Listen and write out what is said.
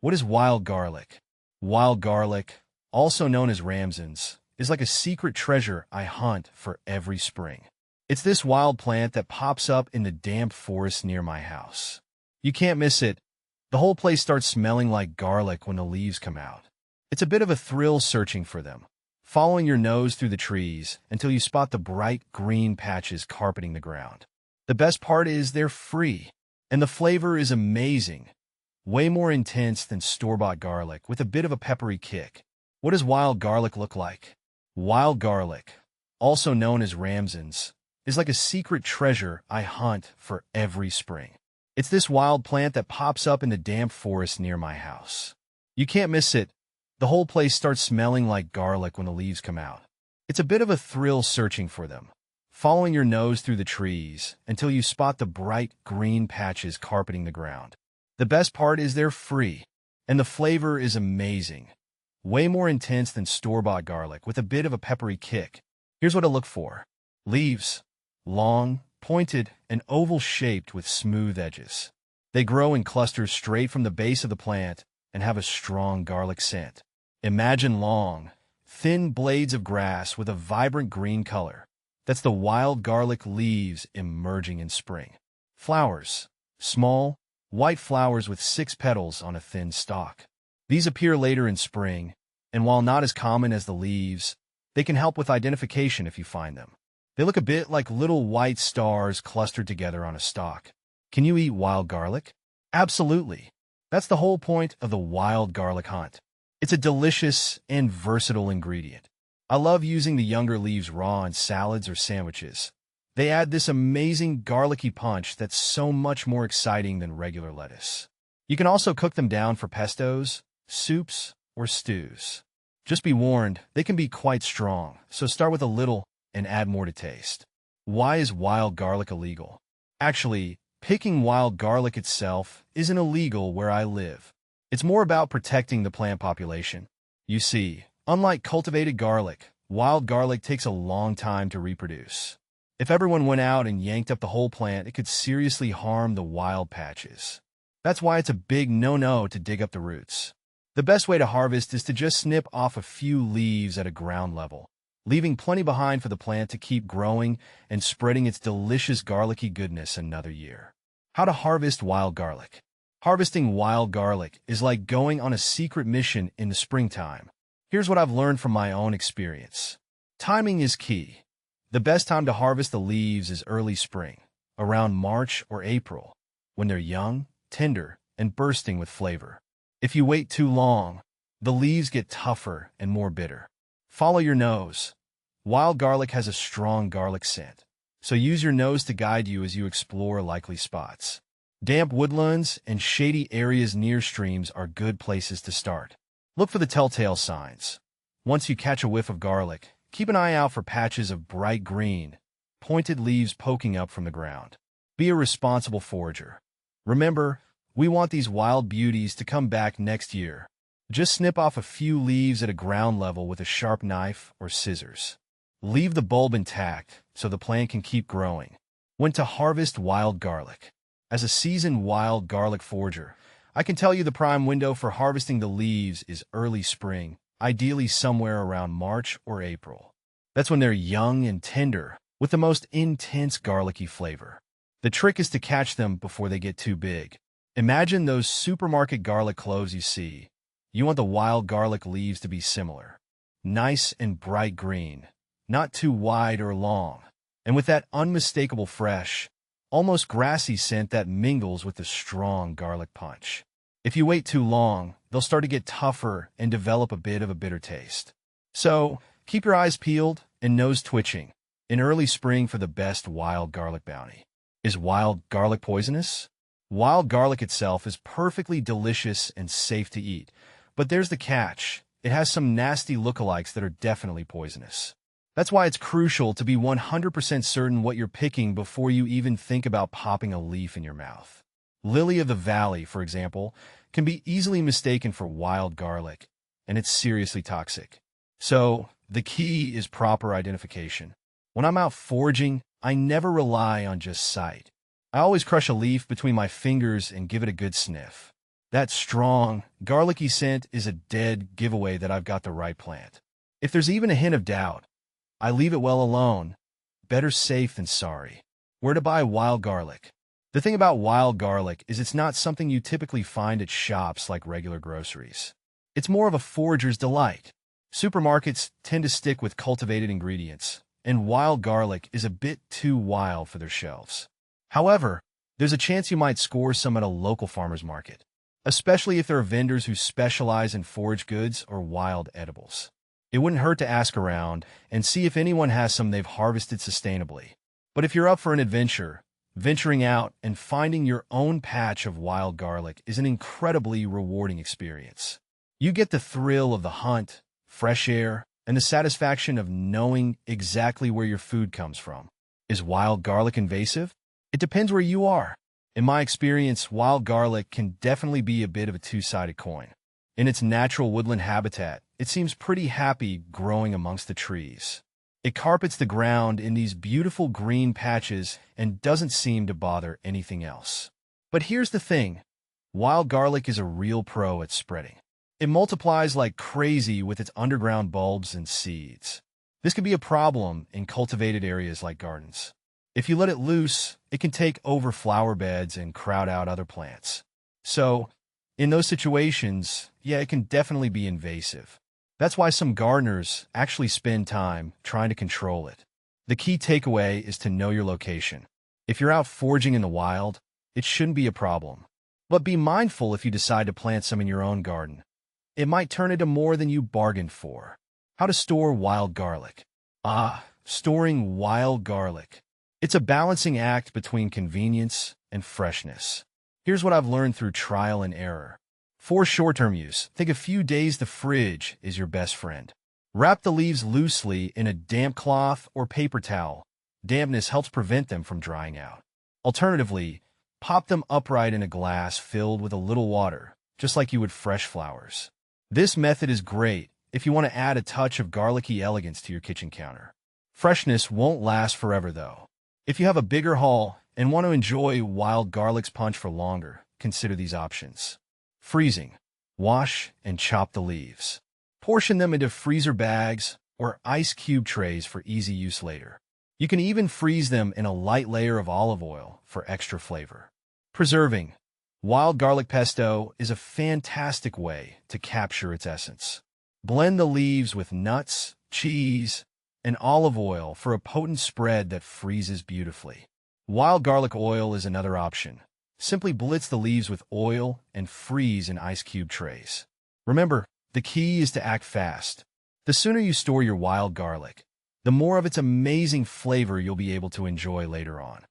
What is wild garlic? Wild garlic, also known as ramsons, is like a secret treasure I hunt for every spring. It's this wild plant that pops up in the damp forest near my house. You can't miss it. The whole place starts smelling like garlic when the leaves come out. It's a bit of a thrill searching for them, following your nose through the trees until you spot the bright green patches carpeting the ground. The best part is they're free, and the flavor is amazing. Way more intense than store-bought garlic with a bit of a peppery kick. What does wild garlic look like? Wild garlic, also known as ramsons, is like a secret treasure I hunt for every spring. It's this wild plant that pops up in the damp forest near my house. You can't miss it. The whole place starts smelling like garlic when the leaves come out. It's a bit of a thrill searching for them, following your nose through the trees until you spot the bright green patches carpeting the ground. The best part is they're free, and the flavor is amazing. Way more intense than store-bought garlic with a bit of a peppery kick. Here's what to look for. Leaves. Long, pointed, and oval-shaped with smooth edges. They grow in clusters straight from the base of the plant and have a strong garlic scent. Imagine long, thin blades of grass with a vibrant green color. That's the wild garlic leaves emerging in spring. Flowers. Small, white flowers with 6 petals on a thin stalk. These appear later in spring, and while not as common as the leaves, they can help with identification if you find them. They look a bit like little white stars clustered together on a stalk. Can you eat wild garlic? Absolutely. That's the whole point of the wild garlic hunt. It's a delicious and versatile ingredient. I love using the younger leaves raw in salads or sandwiches. They add this amazing garlicky punch that's so much more exciting than regular lettuce. You can also cook them down for pestos, soups, or stews. Just be warned, they can be quite strong, so start with a little and add more to taste. Why is wild garlic illegal? Actually, picking wild garlic itself isn't illegal where I live. It's more about protecting the plant population. You see, unlike cultivated garlic, wild garlic takes a long time to reproduce. If everyone went out and yanked up the whole plant, it could seriously harm the wild patches. That's why it's a big no-no to dig up the roots. The best way to harvest is to just snip off a few leaves at a ground level, leaving plenty behind for the plant to keep growing and spreading its delicious garlicky goodness another year. How to harvest wild garlic. Harvesting wild garlic is like going on a secret mission in the springtime. Here's what I've learned from my own experience. Timing is key. The best time to harvest the leaves is early spring, around March or April, when they're young, tender, and bursting with flavor. If you wait too long, the leaves get tougher and more bitter. Follow your nose. Wild garlic has a strong garlic scent, so use your nose to guide you as you explore likely spots. Damp woodlands and shady areas near streams are good places to start. Look for the telltale signs. Once you catch a whiff of garlic, keep an eye out for patches of bright green, pointed leaves poking up from the ground. Be a responsible forager. Remember, we want these wild beauties to come back next year. Just snip off a few leaves at a ground level with a sharp knife or scissors. Leave the bulb intact so the plant can keep growing. When to harvest wild garlic. As a seasoned wild garlic forager, I can tell you the prime window for harvesting the leaves is early spring, ideally somewhere around March or April. That's when they're young and tender, with the most intense garlicky flavor. The trick is to catch them before they get too big. Imagine those supermarket garlic cloves you see. You want the wild garlic leaves to be similar. Nice and bright green, not too wide or long, and with that unmistakable fresh, almost grassy scent that mingles with the strong garlic punch. If you wait too long, they'll start to get tougher and develop a bit of a bitter taste. So, keep your eyes peeled and nose twitching in early spring for the best wild garlic bounty. Is wild garlic poisonous? Wild garlic itself is perfectly delicious and safe to eat, but there's the catch. It has some nasty lookalikes that are definitely poisonous. That's why it's crucial to be 100% certain what you're picking before you even think about popping a leaf in your mouth. Lily of the Valley, for example, can be easily mistaken for wild garlic, and it's seriously toxic. So, the key is proper identification. When I'm out foraging, I never rely on just sight. I always crush a leaf between my fingers and give it a good sniff. That strong, garlicky scent is a dead giveaway that I've got the right plant. If there's even a hint of doubt, I leave it well alone. Better safe than sorry. Where to buy wild garlic? The thing about wild garlic is it's not something you typically find at shops like regular groceries. It's more of a forager's delight. Supermarkets tend to stick with cultivated ingredients, and wild garlic is a bit too wild for their shelves. However, there's a chance you might score some at a local farmer's market, especially if there are vendors who specialize in forage goods or wild edibles. It wouldn't hurt to ask around and see if anyone has some they've harvested sustainably. But if you're up for an adventure, venturing out and finding your own patch of wild garlic is an incredibly rewarding experience. You get the thrill of the hunt, fresh air, and the satisfaction of knowing exactly where your food comes from. Is wild garlic invasive? It depends where you are. In my experience, wild garlic can definitely be a bit of a two-sided coin. In its natural woodland habitat, it seems pretty happy growing amongst the trees. It carpets the ground in these beautiful green patches and doesn't seem to bother anything else. But here's the thing. Wild garlic is a real pro at spreading. It multiplies like crazy with its underground bulbs and seeds. This can be a problem in cultivated areas like gardens. If you let it loose, it can take over flower beds and crowd out other plants. So, in those situations, yeah, it can definitely be invasive. That's why some gardeners actually spend time trying to control it. The key takeaway is to know your location. If you're out foraging in the wild, it shouldn't be a problem. But be mindful if you decide to plant some in your own garden. It might turn into more than you bargained for. How to store wild garlic. Storing wild garlic. It's a balancing act between convenience and freshness. Here's what I've learned through trial and error. For short-term use, think a few days the fridge is your best friend. Wrap the leaves loosely in a damp cloth or paper towel. Dampness helps prevent them from drying out. Alternatively, pop them upright in a glass filled with a little water, just like you would fresh flowers. This method is great if you want to add a touch of garlicky elegance to your kitchen counter. Freshness won't last forever, though. If you have a bigger haul and want to enjoy wild garlic's punch for longer, consider these options. Freezing. Wash and chop the leaves. Portion them into freezer bags or ice cube trays for easy use later. You can even freeze them in a light layer of olive oil for extra flavor. Preserving. Wild garlic pesto is a fantastic way to capture its essence. Blend the leaves with nuts, cheese, and olive oil for a potent spread that freezes beautifully. Wild garlic oil is another option. Simply blitz the leaves with oil and freeze in ice cube trays. Remember, the key is to act fast. The sooner you store your wild garlic, the more of its amazing flavor you'll be able to enjoy later on.